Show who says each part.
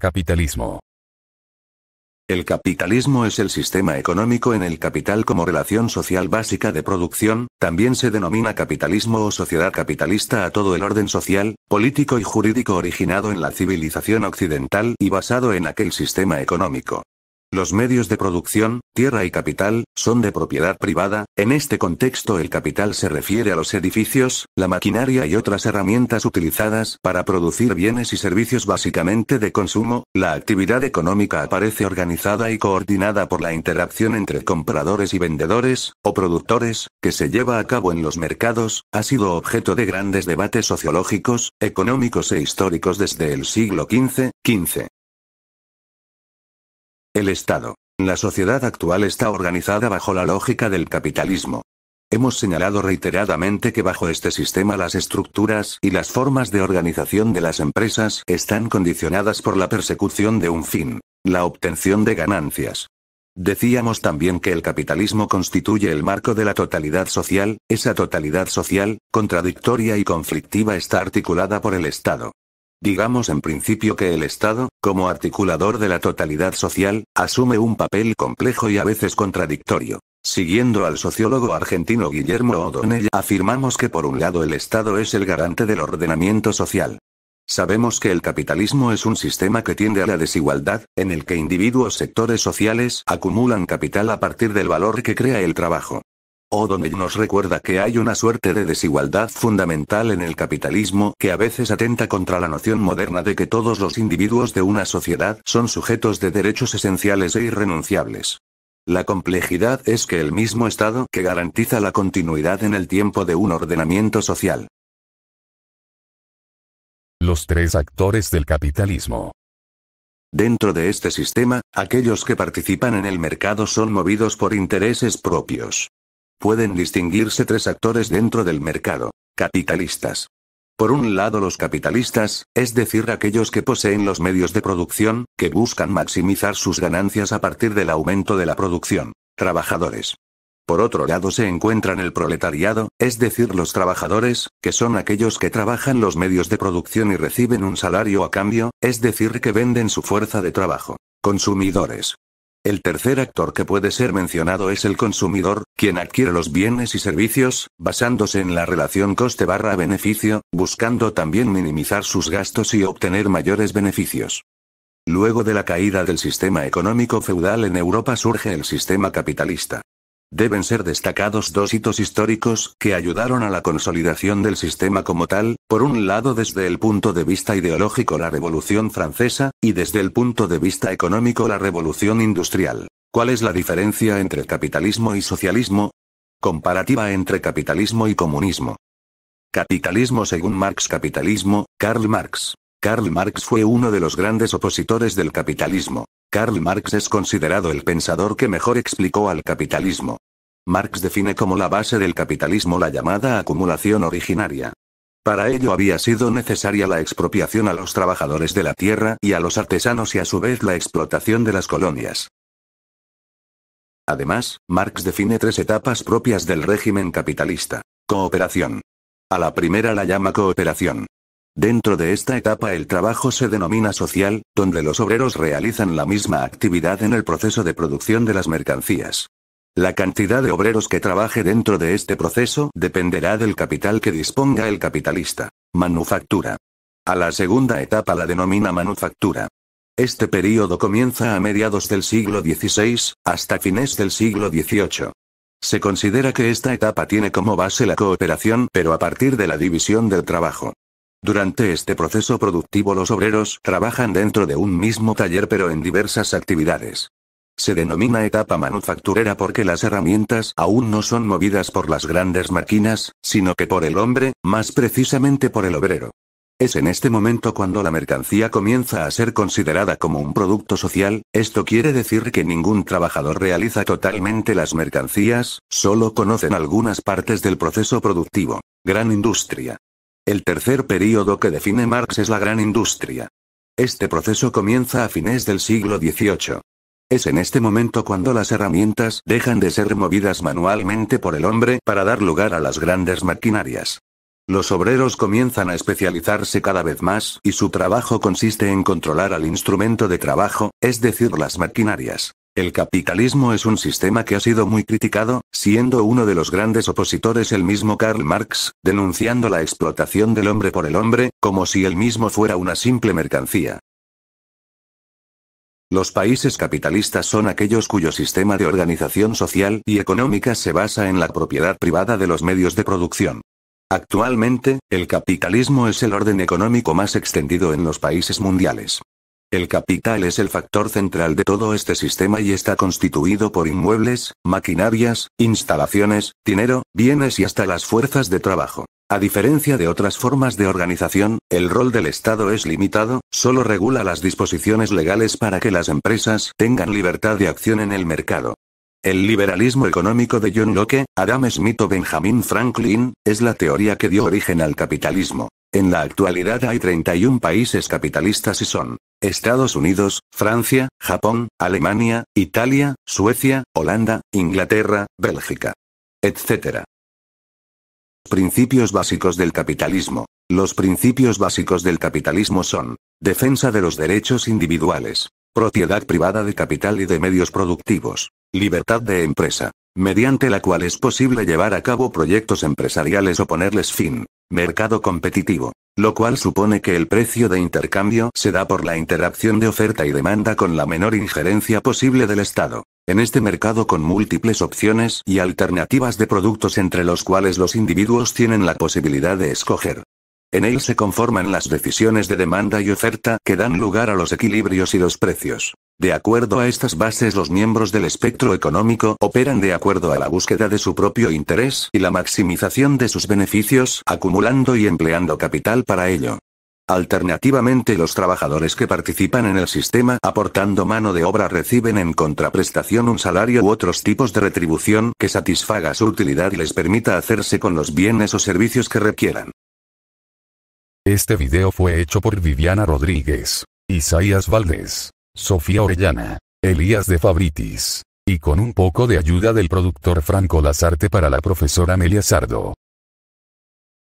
Speaker 1: Capitalismo.
Speaker 2: El capitalismo es el sistema económico en el capital como relación social básica de producción, también se denomina capitalismo o sociedad capitalista a todo el orden social, político y jurídico originado en la civilización occidental y basado en aquel sistema económico. Los medios de producción, tierra y capital, son de propiedad privada. En este contexto el capital se refiere a los edificios, la maquinaria y otras herramientas utilizadas para producir bienes y servicios básicamente de consumo. La actividad económica aparece organizada y coordinada por la interacción entre compradores y vendedores, o productores, que se lleva a cabo en los mercados. Ha sido objeto de grandes debates sociológicos, económicos e históricos desde el siglo XV. El Estado. La sociedad actual está organizada bajo la lógica del capitalismo. Hemos señalado reiteradamente que bajo este sistema las estructuras y las formas de organización de las empresas están condicionadas por la persecución de un fin, la obtención de ganancias. Decíamos también que el capitalismo constituye el marco de la totalidad social. Esa totalidad social, contradictoria y conflictiva, está articulada por el Estado. Digamos en principio que el Estado, como articulador de la totalidad social, asume un papel complejo y a veces contradictorio. Siguiendo al sociólogo argentino Guillermo O'Donnell, afirmamos que por un lado el Estado es el garante del ordenamiento social. Sabemos que el capitalismo es un sistema que tiende a la desigualdad, en el que individuos, sectores sociales, acumulan capital a partir del valor que crea el trabajo. O'Donnell nos recuerda que hay una suerte de desigualdad fundamental en el capitalismo que a veces atenta contra la noción moderna de que todos los individuos de una sociedad son sujetos de derechos esenciales e irrenunciables. La complejidad es que el mismo Estado que garantiza la continuidad en el tiempo de un ordenamiento social.
Speaker 1: Los tres actores del capitalismo.
Speaker 2: Dentro de este sistema, aquellos que participan en el mercado son movidos por intereses propios. Pueden distinguirse tres actores dentro del mercado: capitalistas. Por un lado los capitalistas, es decir aquellos que poseen los medios de producción, que buscan maximizar sus ganancias a partir del aumento de la producción. Trabajadores. Por otro lado se encuentran el proletariado, es decir los trabajadores, que son aquellos que trabajan los medios de producción y reciben un salario a cambio, es decir que venden su fuerza de trabajo. Consumidores. El tercer actor que puede ser mencionado es el consumidor, quien adquiere los bienes y servicios, basándose en la relación coste/beneficio, buscando también minimizar sus gastos y obtener mayores beneficios. Luego de la caída del sistema económico feudal en Europa surge el sistema capitalista. Deben ser destacados dos hitos históricos que ayudaron a la consolidación del sistema como tal: por un lado desde el punto de vista ideológico la Revolución Francesa, y desde el punto de vista económico la Revolución Industrial. ¿Cuál es la diferencia entre capitalismo y socialismo? Comparativa entre capitalismo y comunismo. Capitalismo según Marx. Capitalismo, Karl Marx. Karl Marx fue uno de los grandes opositores del capitalismo. Karl Marx es considerado el pensador que mejor explicó al capitalismo. Marx define como la base del capitalismo la llamada acumulación originaria. Para ello había sido necesaria la expropiación a los trabajadores de la tierra y a los artesanos y a su vez la explotación de las colonias. Además, Marx define tres etapas propias del régimen capitalista. Cooperación. A la primera la llama cooperación. Dentro de esta etapa el trabajo se denomina social, donde los obreros realizan la misma actividad en el proceso de producción de las mercancías. La cantidad de obreros que trabaje dentro de este proceso dependerá del capital que disponga el capitalista. Manufactura. A la segunda etapa la denomina manufactura. Este período comienza a mediados del siglo XVI, hasta fines del siglo XVIII. Se considera que esta etapa tiene como base la cooperación, pero a partir de la división del trabajo. Durante este proceso productivo los obreros trabajan dentro de un mismo taller pero en diversas actividades. Se denomina etapa manufacturera porque las herramientas aún no son movidas por las grandes máquinas, sino que por el hombre, más precisamente por el obrero. Es en este momento cuando la mercancía comienza a ser considerada como un producto social. Esto quiere decir que ningún trabajador realiza totalmente las mercancías, solo conocen algunas partes del proceso productivo. Gran industria. El tercer período que define Marx es la gran industria. Este proceso comienza a fines del siglo XVIII. Es en este momento cuando las herramientas dejan de ser movidas manualmente por el hombre para dar lugar a las grandes maquinarias. Los obreros comienzan a especializarse cada vez más y su trabajo consiste en controlar al instrumento de trabajo, es decir, las maquinarias. El capitalismo es un sistema que ha sido muy criticado, siendo uno de los grandes opositores el mismo Karl Marx, denunciando la explotación del hombre por el hombre, como si él mismo fuera una simple mercancía. Los países capitalistas son aquellos cuyo sistema de organización social y económica se basa en la propiedad privada de los medios de producción. Actualmente, el capitalismo es el orden económico más extendido en los países mundiales. El capital es el factor central de todo este sistema y está constituido por inmuebles, maquinarias, instalaciones, dinero, bienes y hasta las fuerzas de trabajo. A diferencia de otras formas de organización, el rol del Estado es limitado, solo regula las disposiciones legales para que las empresas tengan libertad de acción en el mercado. El liberalismo económico de John Locke, Adam Smith o Benjamin Franklin, es la teoría que dio origen al capitalismo. En la actualidad hay 31 países capitalistas y son Estados Unidos, Francia, Japón, Alemania, Italia, Suecia, Holanda, Inglaterra, Bélgica, etc. Principios básicos del capitalismo. Los principios básicos del capitalismo son: defensa de los derechos individuales, propiedad privada de capital y de medios productivos, libertad de empresa, mediante la cual es posible llevar a cabo proyectos empresariales o ponerles fin, mercado competitivo, lo cual supone que el precio de intercambio se da por la interacción de oferta y demanda con la menor injerencia posible del Estado, en este mercado con múltiples opciones y alternativas de productos entre los cuales los individuos tienen la posibilidad de escoger. En él se conforman las decisiones de demanda y oferta que dan lugar a los equilibrios y los precios. De acuerdo a estas bases, los miembros del espectro económico operan de acuerdo a la búsqueda de su propio interés y la maximización de sus beneficios, acumulando y empleando capital para ello. Alternativamente, los trabajadores que participan en el sistema aportando mano de obra reciben en contraprestación un salario u otros tipos de retribución que satisfaga su utilidad y les permita hacerse con los bienes o servicios que requieran.
Speaker 1: Este video fue hecho por Viviana Rodríguez, Isaías Valdés, Sofía Orellana, Elías de Fabritis, y con un poco de ayuda del productor Franco Lazarte para la profesora Amelia Sardo.